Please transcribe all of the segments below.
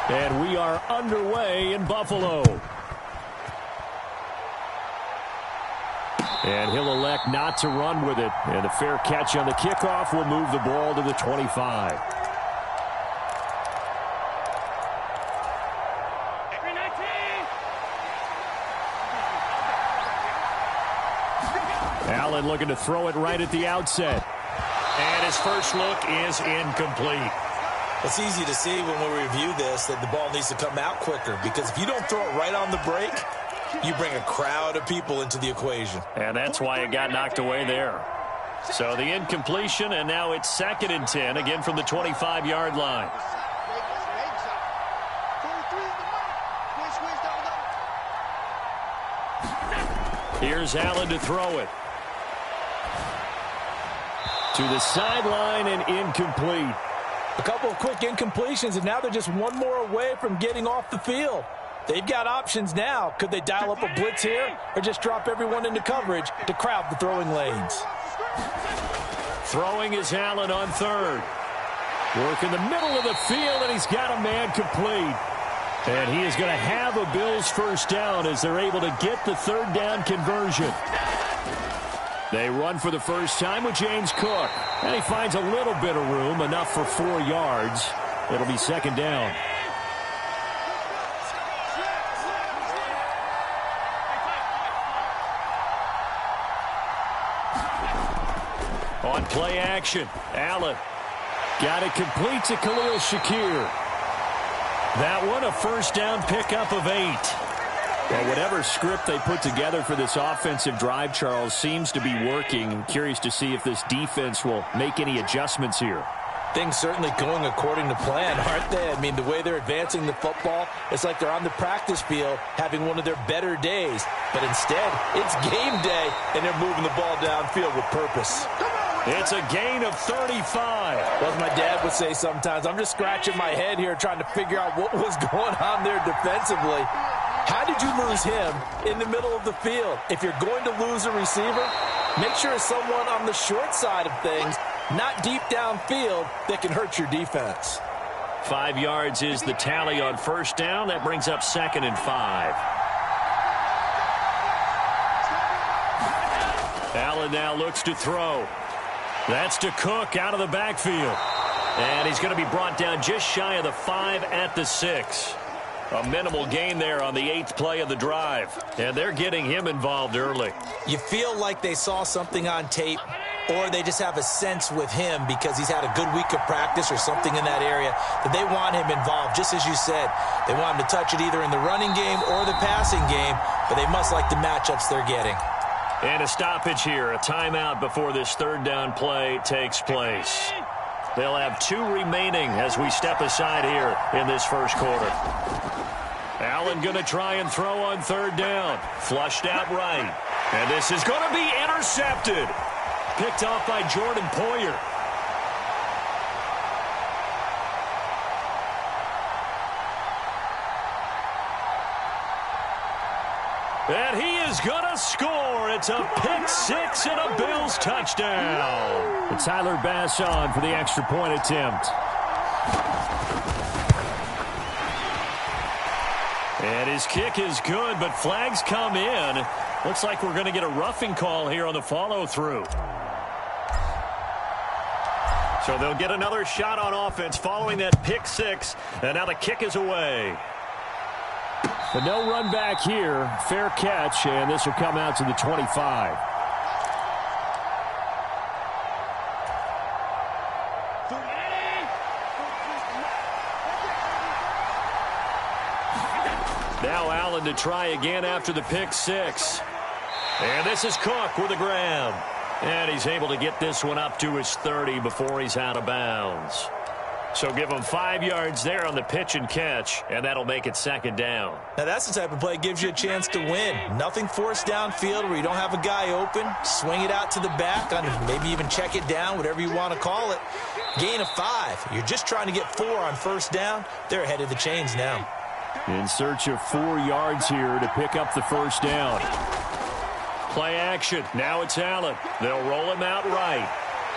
And we are underway in Buffalo. And he'll elect not to run with it. And a fair catch on the kickoff will move the ball to the 25. Allen looking to throw it right at the outset. And his first look is incomplete. It's easy to see when we review this that the ball needs to come out quicker, because if you don't throw it right on the break, you bring a crowd of people into the equation. And that's why it got knocked away there. So the incompletion, and now it's 2nd and 10, again from the 25-yard line. Here's Allen to throw it. To the sideline and incomplete. A couple of quick incompletions, and now they're just one more away from getting off the field. They've got options now. Could they dial up a blitz here or just drop everyone into coverage to crowd the throwing lanes? Throwing is Allen on 3rd. Work in the middle of the field, and he's got a man complete. And he is going to have a Bills first down as they're able to get the 3rd down conversion. They run for the first time with James Cook. And he finds a little bit of room, enough for 4 yards. It'll be 2nd down. On play action, Allen got it complete to Khalil Shakir. That one, a first down pickup of 8. Well, whatever script they put together for this offensive drive, Charles, seems to be working. I'm curious to see if this defense will make any adjustments here. Things certainly going according to plan, aren't they? I mean, the way they're advancing the football, it's like they're on the practice field having one of their better days. But instead, it's game day, and they're moving the ball downfield with purpose. It's a gain of 35. Well, as my dad would say sometimes, I'm just scratching my head here trying to figure out what was going on there defensively. How did you lose him in the middle of the field? If you're going to lose a receiver, make sure it's someone on the short side of things, not deep downfield, that can hurt your defense. 5 yards is the tally on first down. That brings up 2nd and 5. Allen now looks to throw. That's to Cook out of the backfield. And he's going to be brought down just shy of the 5 at the 6. A minimal gain there on the 8th play of the drive. And they're getting him involved early. You feel like they saw something on tape, or they just have a sense with him because he's had a good week of practice or something in that area that they want him involved. Just as you said, they want him to touch it either in the running game or the passing game, but they must like the matchups they're getting. And a stoppage here, a timeout before this 3rd down play takes place. They'll have 2 remaining as we step aside here in this first quarter. Allen going to try and throw on 3rd down. Flushed out right. And this is going to be intercepted. Picked off by Jordan Poyer. And he is going to score. It's a pick 6 and a Bills touchdown. And Tyler Bass on for the extra point attempt. And his kick is good, but flags come in. Looks like we're going to get a roughing call here on the follow-through. So they'll get another shot on offense following that pick 6, and now the kick is away. But no run back here. Fair catch, and this will come out to the 25. Now Allen to try again after the pick 6. And this is Cook with a grab. And he's able to get this one up to his 30 before he's out of bounds. So give him 5 yards there on the pitch and catch, and that'll make it 2nd down. Now that's the type of play that gives you a chance to win. Nothing forced downfield where you don't have a guy open. Swing it out to the back, maybe even check it down, whatever you want to call it. Gain of 5. You're just trying to get 4 on first down. They're ahead of the chains now. In search of 4 yards here to pick up the first down. Play action. Now it's Allen. They'll roll him out right.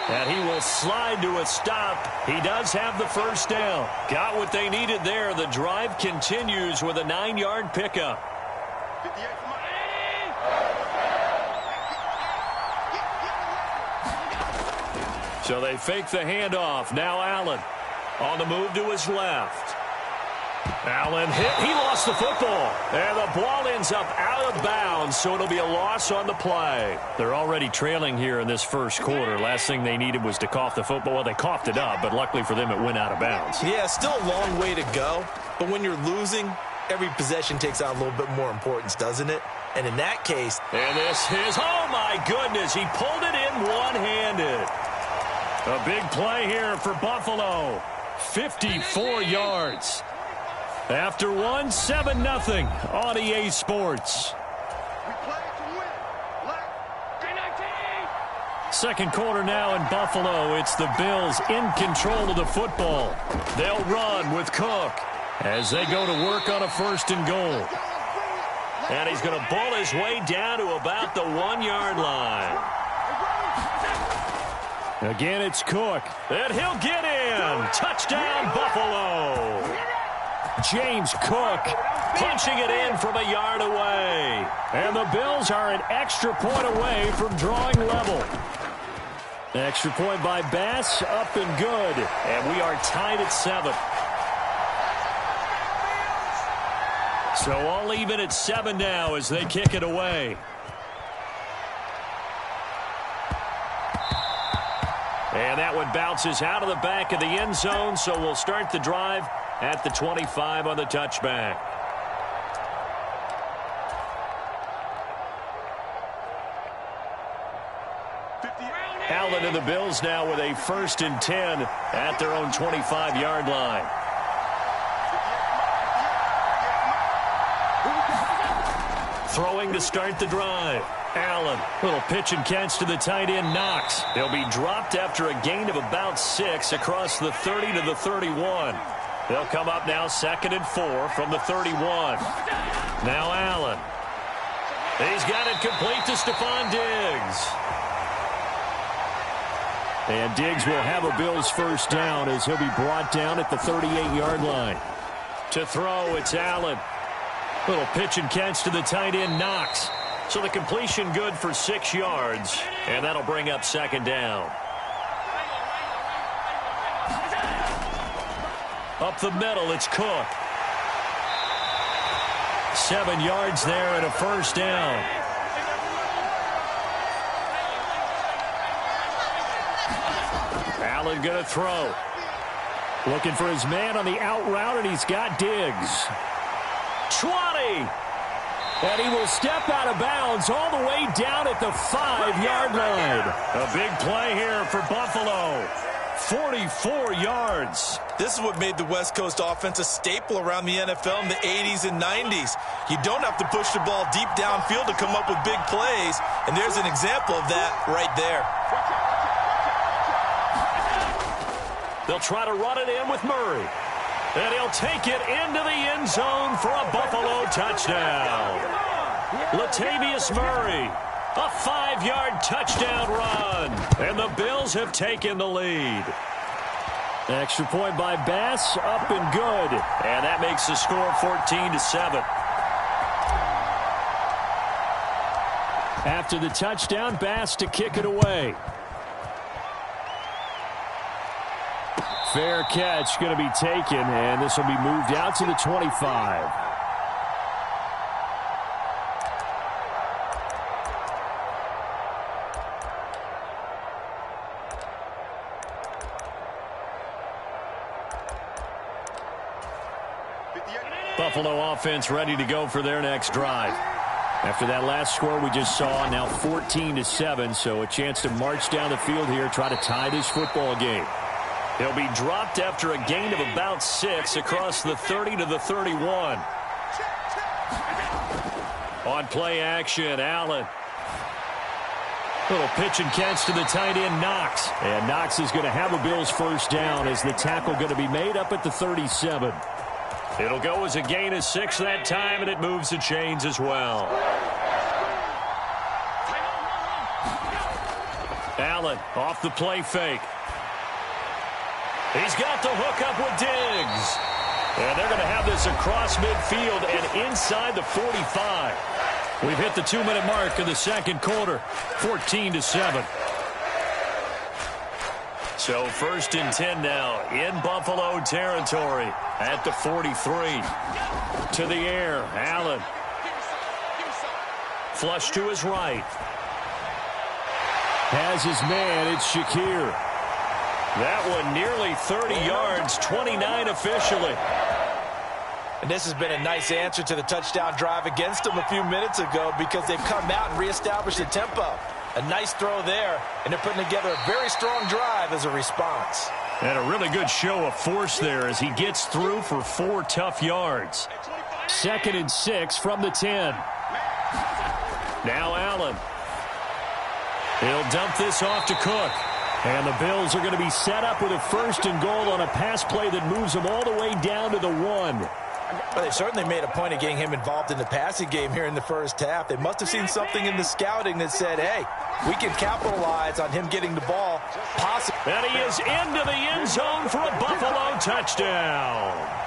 And he will slide to a stop. He does have the first down. Got what they needed there. The drive continues with a 9-yard pickup. So they fake the handoff. Now Allen on the move to his left. Allen hit. He lost the football. And the ball ends up out of bounds, so it'll be a loss on the play. They're already trailing here in this first quarter. Last thing they needed was to cough the football. Well, they coughed it up, but luckily for them, it went out of bounds. Yeah, still a long way to go. But when you're losing, every possession takes on a little bit more importance, doesn't it? And in that case... And this is... Oh, my goodness. He pulled it in one-handed. A big play here for Buffalo. 54 yards. After one, 7-0 on EA Sports. Second quarter now in Buffalo. It's the Bills in control of the football. They'll run with Cook as they go to work on a 1st and goal. And he's going to bull his way down to about the 1-yard line. Again, it's Cook. And he'll get in. Touchdown, Buffalo. James Cook punching it in from a yard away. And the Bills are an extra point away from drawing level. Extra point by Bass, up and good. And we are tied at 7. So all even at 7 now as they kick it away. And that one bounces out of the back of the end zone, so we'll start the drive at the 25 on the touchback. Allen and the Bills now with a 1st and 10 at their own 25-yard line. Throwing to start the drive. Allen, little pitch and catch to the tight end, Knox. He'll be dropped after a gain of about 6 across the 30 to the 31. They'll come up now 2nd and 4 from the 31. Now Allen. He's got it complete to Stephon Diggs. And Diggs will have a Bills first down as he'll be brought down at the 38-yard line. To throw, it's Allen. Little pitch and catch to the tight end, Knox. So the completion good for 6 yards, and that'll bring up 2nd down. Up the middle, it's Cook. 7 yards there and a first down. Allen going to throw. Looking for his man on the out route, and he's got Diggs. 20. And he will step out of bounds all the way down at the 5-yard line. A big play here for Buffalo. 44 yards. This is what made the West Coast offense a staple around the NFL in the 80s and 90s. You don't have to push the ball deep downfield to come up with big plays, and there's an example of that right there. They'll try to run it in with Murray. And he'll take it into the end zone for a Buffalo touchdown. Latavius Murray, a 5-yard touchdown run. And the Bills have taken the lead. Extra point by Bass, up and good. And that makes the score 14-7. After the touchdown, Bass to kick it away. Fair catch going to be taken, and this will be moved out to the 25. Buffalo offense ready to go for their next drive. After that last score we just saw, now 14-7, so a chance to march down the field here, try to tie this football game. He'll be dropped after a gain of about 6 across the 30 to the 31. On play action, Allen. Little pitch and catch to the tight end, Knox. And Knox is going to have a Bills first down as the tackle going to be made up at the 37. It'll go as a gain of 6 that time, and it moves the chains as well. Allen off the play fake. He's got the hook up with Diggs. And they're going to have this across midfield and inside the 45. We've hit the 2-minute mark of the second quarter, 14-7. So 1st and 10 now in Buffalo territory at the 43. To the air, Allen. Flush to his right. Has his man, it's Shakir. That one nearly 30 yards, 29 officially. And this has been a nice answer to the touchdown drive against them a few minutes ago because they've come out and reestablished the tempo. A nice throw there, and they're putting together a very strong drive as a response. And a really good show of force there as he gets through for 4 tough yards. 2nd and 6 from the 10. Now Allen. He'll dump this off to Cook. And the Bills are going to be set up with a 1st and goal on a pass play that moves them all the way down to the 1. Well, they certainly made a point of getting him involved in the passing game here in the first half. They must have seen something in the scouting that said, hey, we can capitalize on him getting the ball. And he is into the end zone for a Buffalo touchdown.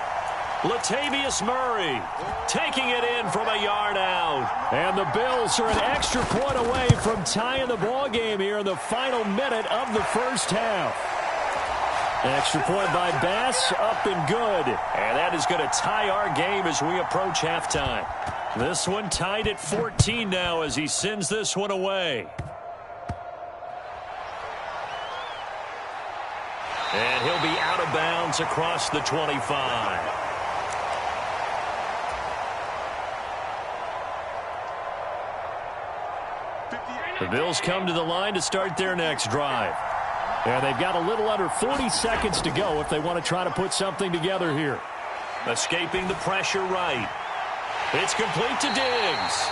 Latavius Murray taking it in from a yard out. And the Bills are an extra point away from tying the ball game here in the final minute of the first half. Extra point by Bass, up and good. And that is going to tie our game as we approach halftime. This one tied at 14 now as he sends this one away. And he'll be out of bounds across the 25. The Bills come to the line to start their next drive. And they've got a little under 40 seconds to go if they want to try to put something together here. Escaping the pressure right. It's complete to Diggs.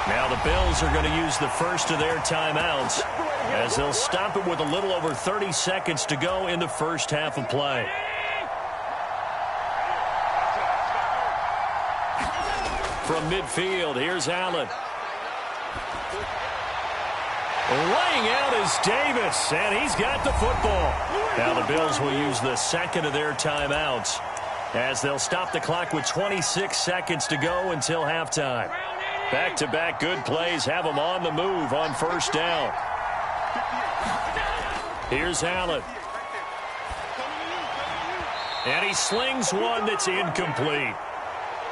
Now the Bills are going to use the first of their timeouts as they'll stop it with a little over 30 seconds to go in the first half of play. From midfield, here's Allen. Laying out is Davis, and he's got the football. Now the Bills will use the second of their timeouts as they'll stop the clock with 26 seconds to go until halftime. Back-to-back good plays have them on the move on first down. Here's Allen. And he slings one that's incomplete.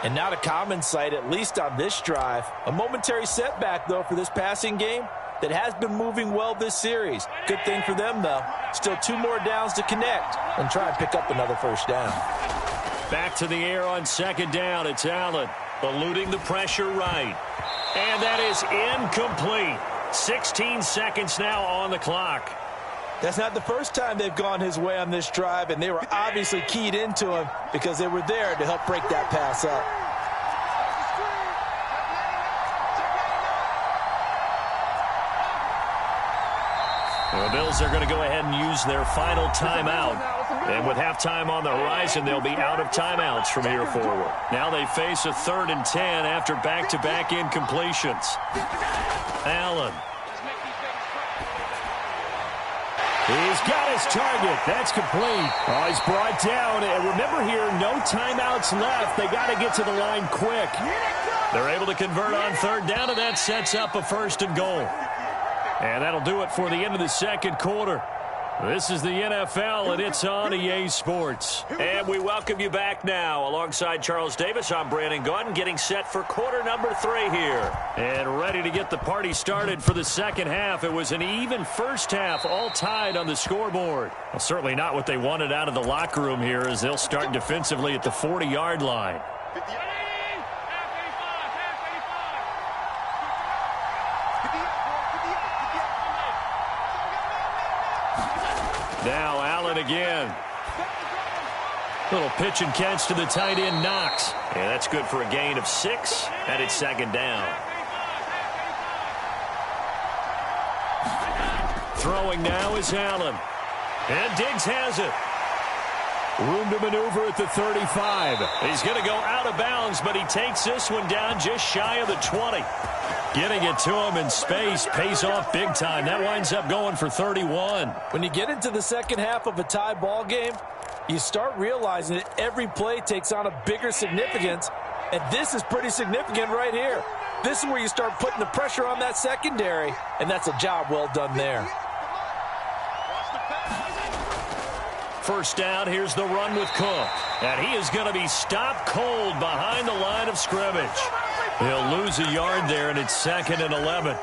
And not a common sight, at least on this drive. A momentary setback, though, for this passing game that has been moving well this series. Good thing for them, though. Still 2 more downs to connect and try and pick up another first down. Back to the air on second down. It's Allen eluding the pressure right. And that is incomplete. 16 seconds now on the clock. That's not the first time they've gone his way on this drive, and they were obviously keyed into him because they were there to help break that pass up. The Bills are going to go ahead and use their final timeout. And with halftime on the horizon, they'll be out of timeouts from here forward. Now they face a 3rd and 10 after back-to-back incompletions. Allen. He's got his target. That's complete. Oh, he's brought down. And remember here, no timeouts left. They got to get to the line quick. They're able to convert on 3rd down, and that sets up a 1st and goal. And that'll do it for the end of the second quarter. This is the NFL, and it's on EA Sports. And we welcome you back now. Alongside Charles Davis, I'm Brandon Gaudin, getting set for quarter number 3 here. And ready to get the party started for the second half. It was an even first half, all tied on the scoreboard. Well, certainly not what they wanted out of the locker room here as they'll start defensively at the 40-yard line. Now Allen again. Little pitch and catch to the tight end, Knox. And that's good for a gain of 6, and it's 2nd down. Throwing now is Allen. And Diggs has it. Room to maneuver at the 35. He's going to go out of bounds, but he takes this one down just shy of the 20. Getting it to him in space pays off big time. That winds up going for 31. When you get into the second half of a tie ball game, you start realizing that every play takes on a bigger significance, and this is pretty significant right here. This is where you start putting the pressure on that secondary, and that's a job well done there. First down, here's the run with Cook. And he is going to be stopped cold behind the line of scrimmage. He'll lose a yard there, and it's 2nd and 11.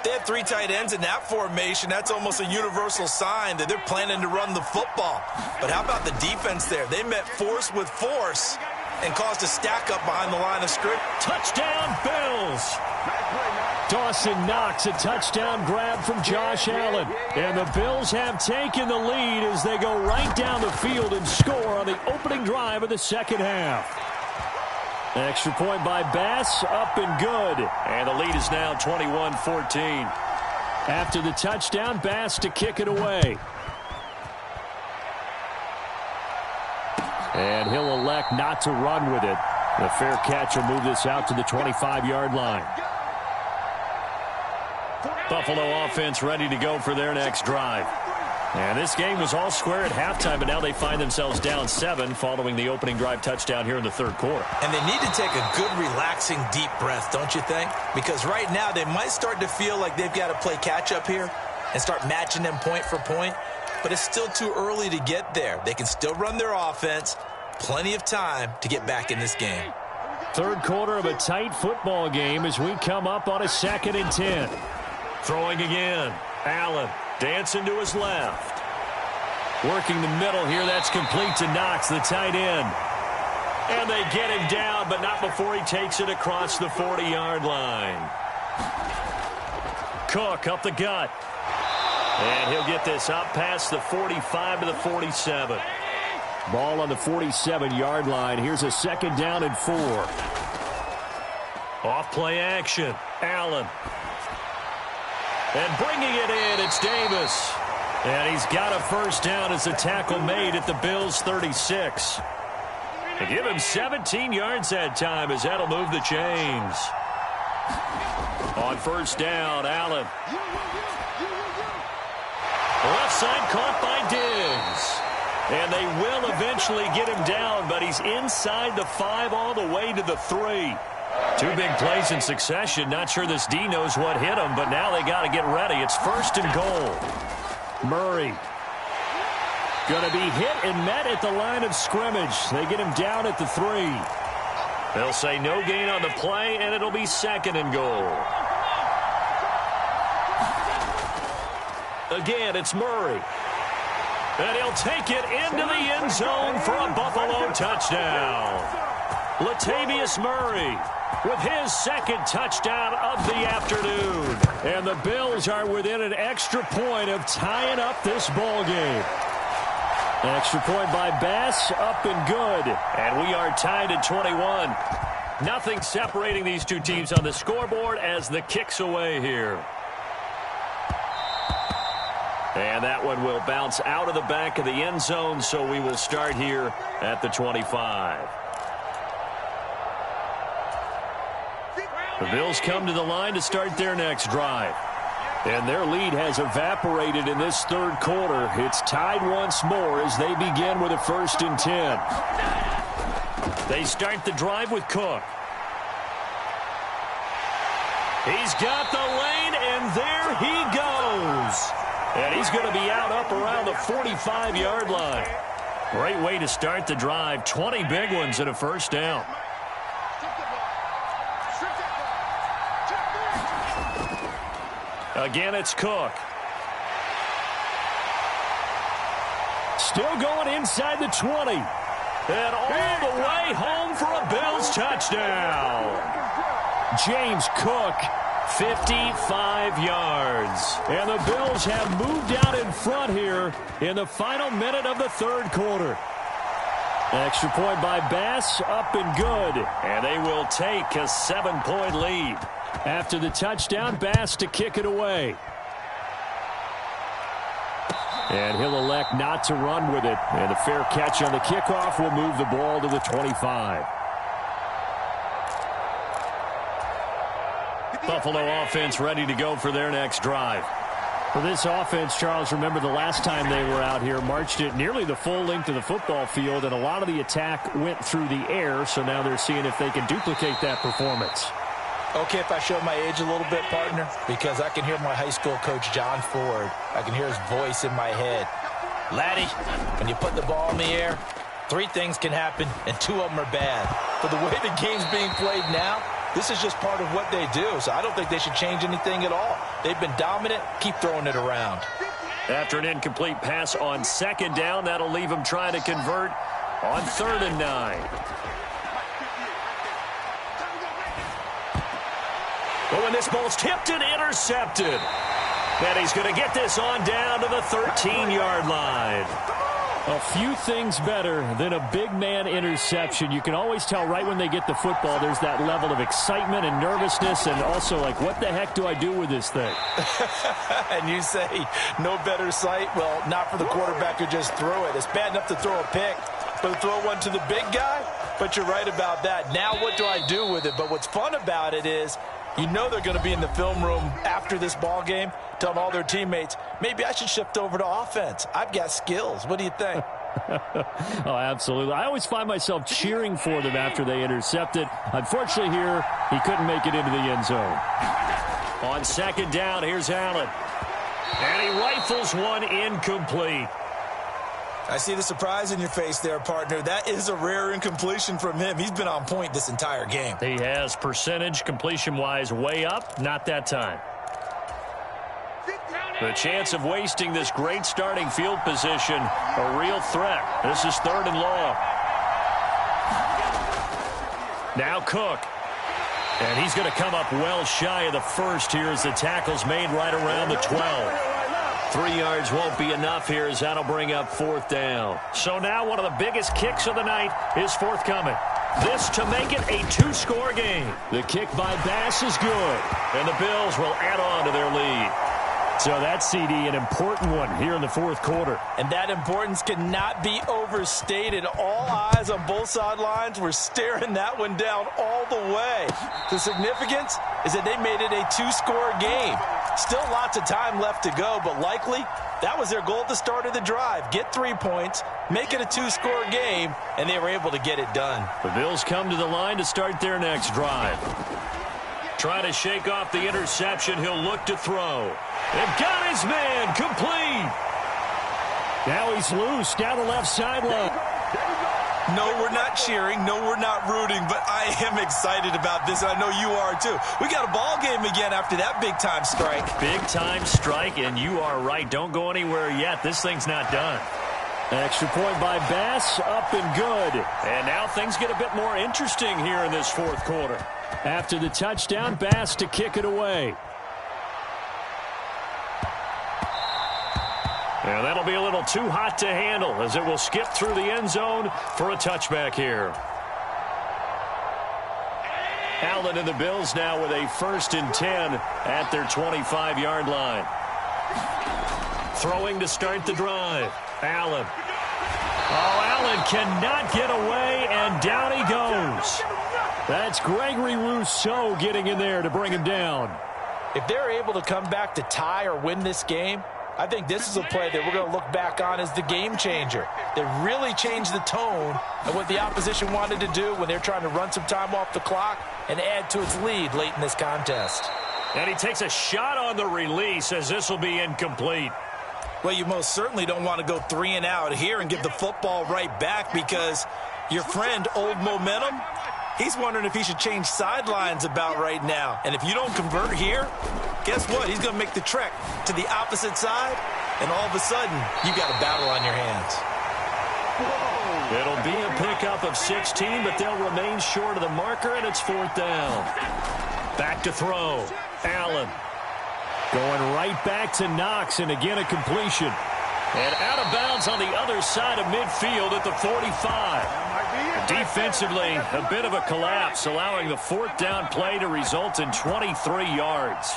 They have 3 tight ends in that formation. That's almost a universal sign that they're planning to run the football. But how about the defense there? They met force with force and caused a stack up behind the line of scrimmage. Touchdown, Bills! Dawson Knox, a touchdown grab from Josh Allen. And the Bills have taken the lead as they go right down the field and score on the opening drive of the second half. Extra point by Bass, up and good. And the lead is now 21-14. After the touchdown, Bass to kick it away. And he'll elect not to run with it. The fair catch will move this out to the 25-yard line. Buffalo offense ready to go for their next drive. And this game was all square at halftime, but now they find themselves down 7 following the opening drive touchdown here in the third quarter. And they need to take a good, relaxing, deep breath, don't you think? Because right now they might start to feel like they've got to play catch-up here and start matching them point for point. But it's still too early to get there. They can still run their offense. Plenty of time to get back in this game. Third quarter of a tight football game as we come up on a 2nd and 10. Throwing again. Allen dancing to his left. Working the middle here. That's complete to Knox, the tight end. And they get him down, but not before he takes it across the 40-yard line. Cook up the gut. And he'll get this up past the 45 to the 47. Ball on the 47-yard line. Here's a 2nd down and 4. Off play action. Allen. And bringing it in, it's Davis. And he's got a first down as a tackle made at the Bills' 36. They give him 17 yards that time as that'll move the chains. On first down, Allen. Left side caught by Diggs. And they will eventually get him down, but he's inside the 5 all the way to the 3. 2 big plays in succession. Not sure this D knows what hit him, but now they got to get ready. It's 1st and goal. Murray going to be hit and met at the line of scrimmage. They get him down at the 3. They'll say no gain on the play, and it'll be 2nd and goal. Again, it's Murray. And he'll take it into the end zone for a Buffalo touchdown. Latavius Murray with his 2nd touchdown of the afternoon. And the Bills are within an extra point of tying up this ball game. Extra point by Bass, up and good. And we are tied at 21. Nothing separating these two teams on the scoreboard as the kick's away here. And that one will bounce out of the back of the end zone, so we will start here at the 25. The Bills come to the line to start their next drive. And their lead has evaporated in this third quarter. It's tied once more as they begin with a 1st and 10. They start the drive with Cook. He's got the lane, and there he goes. And he's going to be out up around the 45-yard line. Great way to start the drive. 20 big ones and a first down. Again, it's Cook. Still going inside the 20. And all the way home for a Bills touchdown. James Cook, 55 yards. And the Bills have moved out in front here in the final minute of the third quarter. Extra point by Bass, up and good. And they will take a 7-point lead. After the touchdown, Bass to kick it away. And he'll elect not to run with it. And a fair catch on the kickoff will move the ball to the 25. Buffalo offense ready to go for their next drive. For this offense, Charles, remember the last time they were out here, marched it nearly the full length of the football field, and a lot of the attack went through the air, so now they're seeing if they can duplicate that performance. Okay, if I show my age a little bit, partner, because I can hear my high school coach, John Ford. I can hear his voice in my head. Laddie, when you put the ball in the air, 3 things can happen, and 2 of them are bad. But the way the game's being played now, this is just part of what they do, so I don't think they should change anything at all. They've been dominant. Keep throwing it around. After an incomplete pass on 2nd down, that'll leave them trying to convert on 3rd and 9. Oh, and this ball's tipped and intercepted. And he's going to get this on down to the 13-yard line. A few things better than a big man interception. You can always tell right when they get the football, there's that level of excitement and nervousness, and also like, what the heck do I do with this thing? And you say, no better sight? Well, not for the quarterback who just threw it. It's bad enough to throw a pick, but to throw one to the big guy? But you're right about that. Now what do I do with it? But what's fun about it is, you know they're going to be in the film room after this ball game telling all their teammates, maybe I should shift over to offense. I've got skills. What do you think? Oh, absolutely. I always find myself cheering for them after they intercept it. Unfortunately here, he couldn't make it into the end zone. On 2nd down, here's Allen. And he rifles one incomplete. I see the surprise in your face there, partner. That is a rare incompletion from him. He's been on point this entire game. He has percentage completion-wise way up. Not that time. The chance of wasting this great starting field position, a real threat. This is 3rd and long. Now Cook. And he's going to come up well shy of the first here as the tackle's made right around the 12. 3 yards won't be enough here as that'll bring up 4th down. So now one of the biggest kicks of the night is forthcoming. This to make it a 2-score game. The kick by Bass is good. And the Bills will add on to their lead. So that's, CD, an important one here in the 4th quarter. And that importance cannot be overstated. All eyes on both sidelines were staring that one down all the way. The significance is that they made it a 2-score game. Still lots of time left to go, but likely that was their goal at the start of the drive. Get 3 points, make it a 2-score game, and they were able to get it done. The Bills come to the line to start their next drive. Try to shake off the interception. He'll look to throw. And got his man complete. Now he's loose down the left sideline. No, we're not cheering. No, we're not rooting, but I am excited about this. I know you are too. We got a ball game again after that big-time strike. Big-time strike, and you are right. Don't go anywhere yet. This thing's not done. Extra point by Bass, up and good. And now things get a bit more interesting here in this 4th quarter. After the touchdown, Bass to kick it away. And that'll be a little too hot to handle as it will skip through the end zone for a touchback here. Allen and the Bills now with a 1st and 10 at their 25-yard line. Throwing to start the drive. Allen. Oh, Allen cannot get away, and down he goes. That's Gregory Rousseau getting in there to bring him down. If they're able to come back to tie or win this game, I think this is a play that we're going to look back on as the game changer. They really changed the tone of what the opposition wanted to do when they're trying to run some time off the clock and add to its lead late in this contest. And he takes a shot on the release as this will be incomplete. Well, you most certainly don't want to go 3 and out here and give the football right back because your friend, Old Momentum, he's wondering if he should change sidelines about right now. And if you don't convert here, guess what? He's going to make the trek to the opposite side, and all of a sudden, you got a battle on your hands. It'll be a pickup of 16, but they'll remain short of the marker, and it's 4th down. Back to throw. Allen. Going right back to Knox, and again a completion. And out of bounds on the other side of midfield at the 45. Defensively, a bit of a collapse, allowing the 4th down play to result in 23 yards.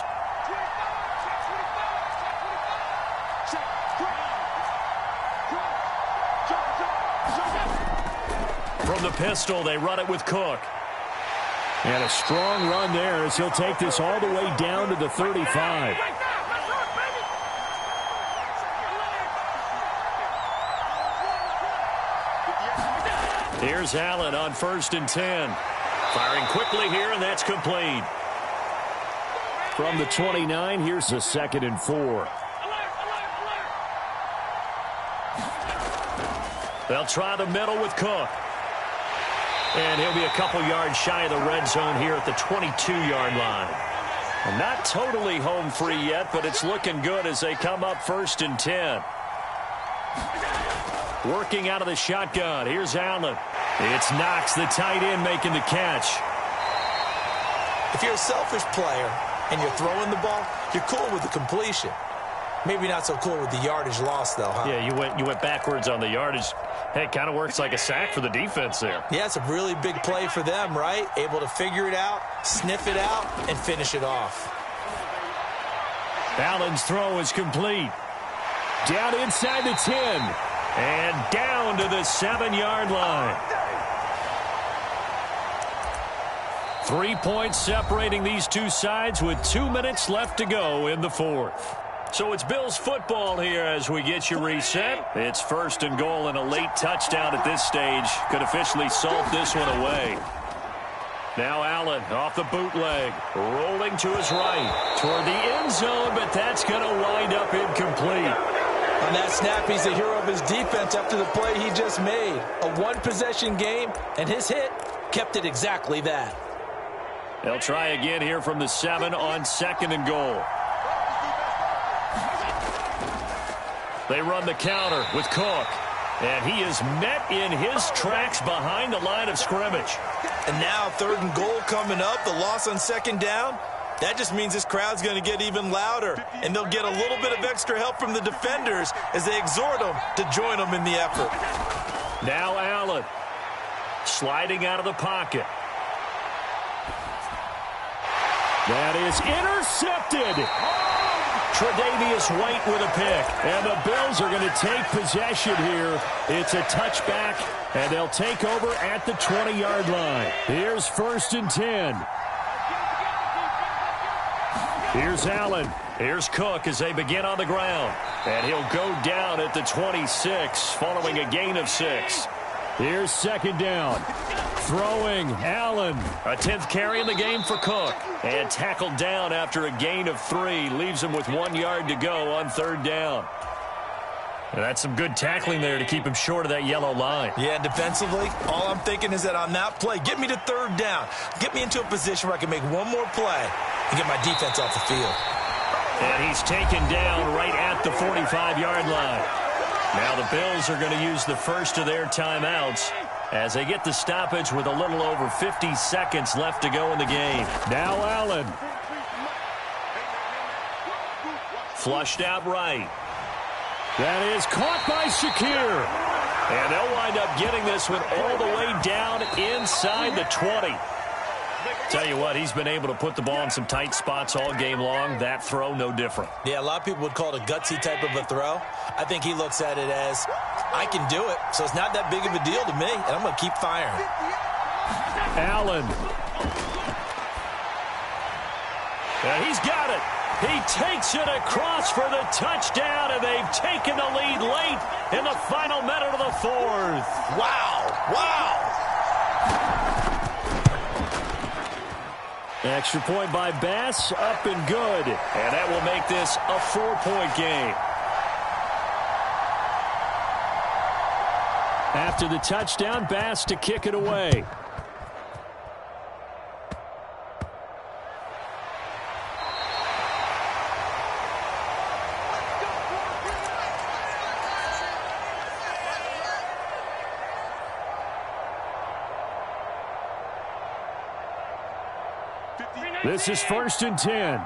From the pistol, they run it with Cook. And a strong run there as he'll take this all the way down to the 35. Here's Allen on 1st and 10. Firing quickly here, and that's complete. From the 29, here's a 2nd and 4. They'll try the middle with Cook. And he'll be a couple yards shy of the red zone here at the 22-yard line. Well, not totally home free yet, but it's looking good as they come up 1st and 10. Working out of the shotgun. Here's Allen. It's Knox, the tight end, making the catch. If you're a selfish player and you're throwing the ball, you're cool with the completion. Maybe not so cool with the yardage loss, though, huh? Yeah, you went backwards on the yardage. Hey, it kind of works like a sack for the defense there. Yeah, it's a really big play for them, right? Able to figure it out, sniff it out, and finish it off. Allen's throw is complete. Down inside the 10. And down to the 7-yard line. 3 points separating these two sides with 2 minutes left to go in the 4th. So it's Bills football here as we get you reset. It's 1st and goal, and a late touchdown at this stage could officially salt this one away. Now Allen off the bootleg, rolling to his right toward the end zone, but that's going to wind up incomplete. On that snap, he's the hero of his defense after the play he just made. A one-possession game, and his hit kept it exactly that. They'll try again here from the 7 on 2nd and goal. They run the counter with Cook. And he is met in his tracks behind the line of scrimmage. And now 3rd and goal coming up. The loss on 2nd down. That just means this crowd's going to get even louder. And they'll get a little bit of extra help from the defenders as they exhort them to join them in the effort. Now Allen sliding out of the pocket. That is intercepted. Tre'Davious White with a pick. And the Bills are going to take possession here. It's a touchback, and they'll take over at the 20-yard line. Here's 1st and 10. Here's Allen. Here's Cook as they begin on the ground. And he'll go down at the 26 following a gain of 6. Here's 2nd down. Throwing, Allen. A 10th carry in the game for Cook. And tackled down after a gain of 3. Leaves him with 1 yard to go on 3rd down. And that's some good tackling there to keep him short of that yellow line. Yeah, defensively, all I'm thinking is that on that play, get me to 3rd down. Get me into a position where I can make one more play and get my defense off the field. And he's taken down right at the 45-yard line. Now the Bills are going to use the first of their timeouts as they get the stoppage with a little over 50 seconds left to go in the game. Now Allen. Flushed out right. That is caught by Shakir. And they'll wind up getting this one all the way down inside the 20. Tell you what, he's been able to put the ball in some tight spots all game long. That throw, no different. Yeah, a lot of people would call it a gutsy type of a throw. I think he looks at it as, I can do it, so it's not that big of a deal to me, and I'm going to keep firing. Allen. And he's got it. He takes it across for the touchdown, and they've taken the lead late in the final minute of the 4th. Wow. Wow. Extra point by Bass, up and good. And that will make this a 4-point game. After the touchdown, Bass to kick it away. This is 1st and 10.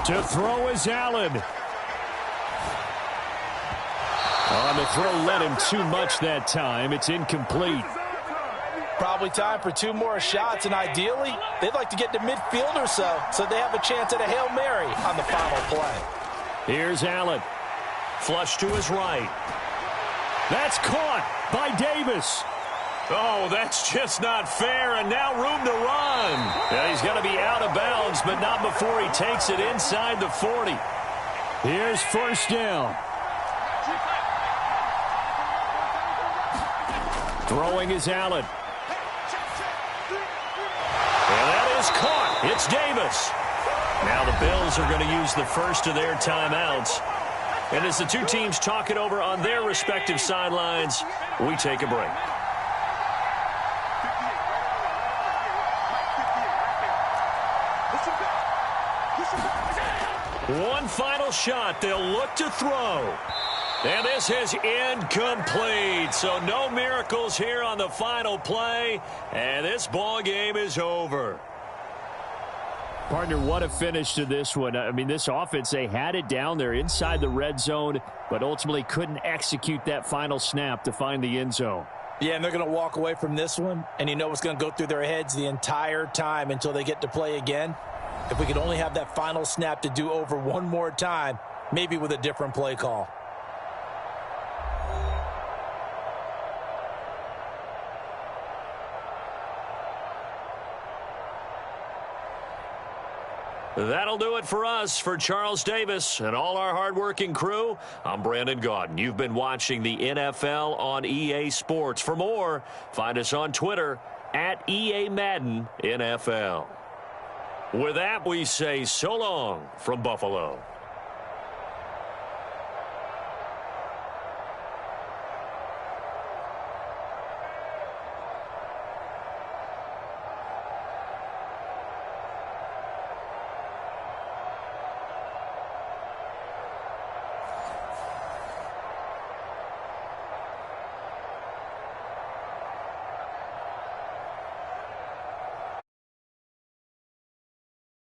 To throw is Allen. On the throw, led him too much that time. It's incomplete. Probably time for 2 more shots, and ideally, they'd like to get to midfield or so they have a chance at a Hail Mary on the final play. Here's Allen. Flush to his right. That's caught by Davis. Oh, that's just not fair, and now room to run. Yeah, he's going to be out of bounds, but not before he takes it inside the 40. Here's first down. Throwing is Allen. And that is caught. It's Davis. Now the Bills are going to use the first of their timeouts. And as the two teams talk it over on their respective sidelines, we take a break. One final shot. They'll look to throw. And this is incomplete. So no miracles here on the final play. And this ball game is over. Partner, what a finish to this one. I mean, this offense, they had it down there inside the red zone, but ultimately couldn't execute that final snap to find the end zone. Yeah, and they're going to walk away from this one, and you know what's going to go through their heads the entire time until they get to play again. If we could only have that final snap to do over one more time, maybe with a different play call. That'll do it for us. For Charles Davis and all our hardworking crew, I'm Brandon Gaudin. You've been watching the NFL on EA Sports. For more, find us on Twitter at EA Madden NFL. With that, we say so long from Buffalo.